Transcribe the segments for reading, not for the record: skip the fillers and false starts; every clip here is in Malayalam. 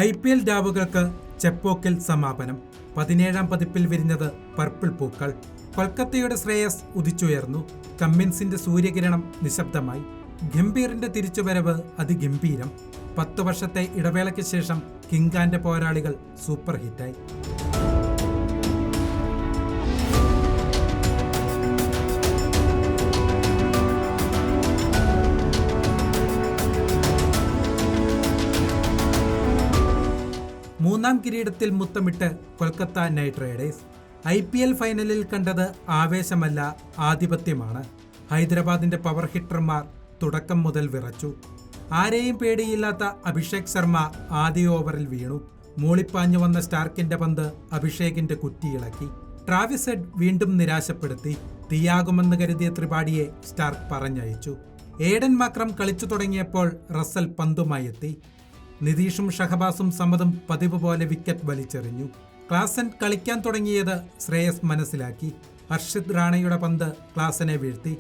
IPL രാവുകൾക്ക് ചെപ്പോക്കിൽ സമാപനം. 17ാം പതിപ്പിൽ വിരിഞ്ഞത് പർപ്പിൾ പൂക്കൾ. കൊൽക്കത്തയുടെ ശ്രേയസ് ഉദിച്ചുയർന്നു. കമ്മിൻസിന്റെ സൂര്യകിരണം നിശബ്ദമായി. ഗംഭീറിന്റെ തിരിച്ചുവരവ് അതിഗംഭീരം. 10 വർഷത്തെ ഇടവേളയ്ക്ക് ശേഷം കിങ്കാന്റെ പോരാളികൾ സൂപ്പർ ഹിറ്റായി. മൂന്നാം കിരീടത്തിൽ മുത്തമിട്ട് കൊൽക്കത്ത നൈറ്റ് റൈഡേഴ്സ്. IPL ഫൈനലിൽ കണ്ടത് ആവേശമല്ല, ആധിപത്യമാണ്. ഹൈദരാബാദിന്റെ പവർ ഹിറ്റർമാർ തുടക്കം മുതൽ വിറച്ചു. ആരെയും പേടിയില്ലാത്ത അഭിഷേക് ശർമ്മ ആദ്യ ഓവറിൽ വീണു. മൂളിപ്പാഞ്ഞു വന്ന സ്റ്റാർക്കിന്റെ പന്ത് അഭിഷേകിന്റെ കുറ്റിയിളക്കി. ട്രാവിസ് ഹെഡ് വീണ്ടും നിരാശപ്പെടുത്തി. തീയാകുമെന്ന് കരുതിയ ത്രിപാഠിയെ സ്റ്റാർക്ക് പറഞ്ഞയച്ചു. ഏഡൻ മാക്രം കളിച്ചു തുടങ്ങിയപ്പോൾ റസൽ പന്തുമായി എത്തി. നിതീഷും ഷഹബാസും സമതും പതിവ് പോലെ വിക്കറ്റ് വലിച്ചെറിഞ്ഞു. ക്ലാസൻ കളിക്കാൻ തുടങ്ങിയത് ശ്രേയസ് മനസ്സിലാക്കി. ഹർഷിത് റാണയുടെ പന്ത് ക്ലാസനെ വീഴ്ത്തി.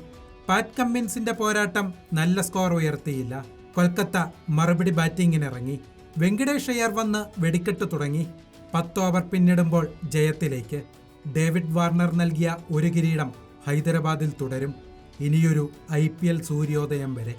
പാറ്റ് കമ്മിൻസിന്റെ പോരാട്ടം നല്ല സ്കോർ ഉയർത്തിയില്ല. കൊൽക്കത്ത മറുപടി ബാറ്റിംഗിനിറങ്ങി. വെങ്കടേഷ് അയ്യർ വന്ന് വെടിക്കെട്ട് തുടങ്ങി. 10 ഓവർ പിന്നിടുമ്പോൾ ജയത്തിലേക്ക്. ഡേവിഡ് വാർണർ നൽകിയ ഒരു കിരീടം ഹൈദരാബാദിൽ തുടരും. ഇനിയൊരു IPL സൂര്യോദയം വരെ.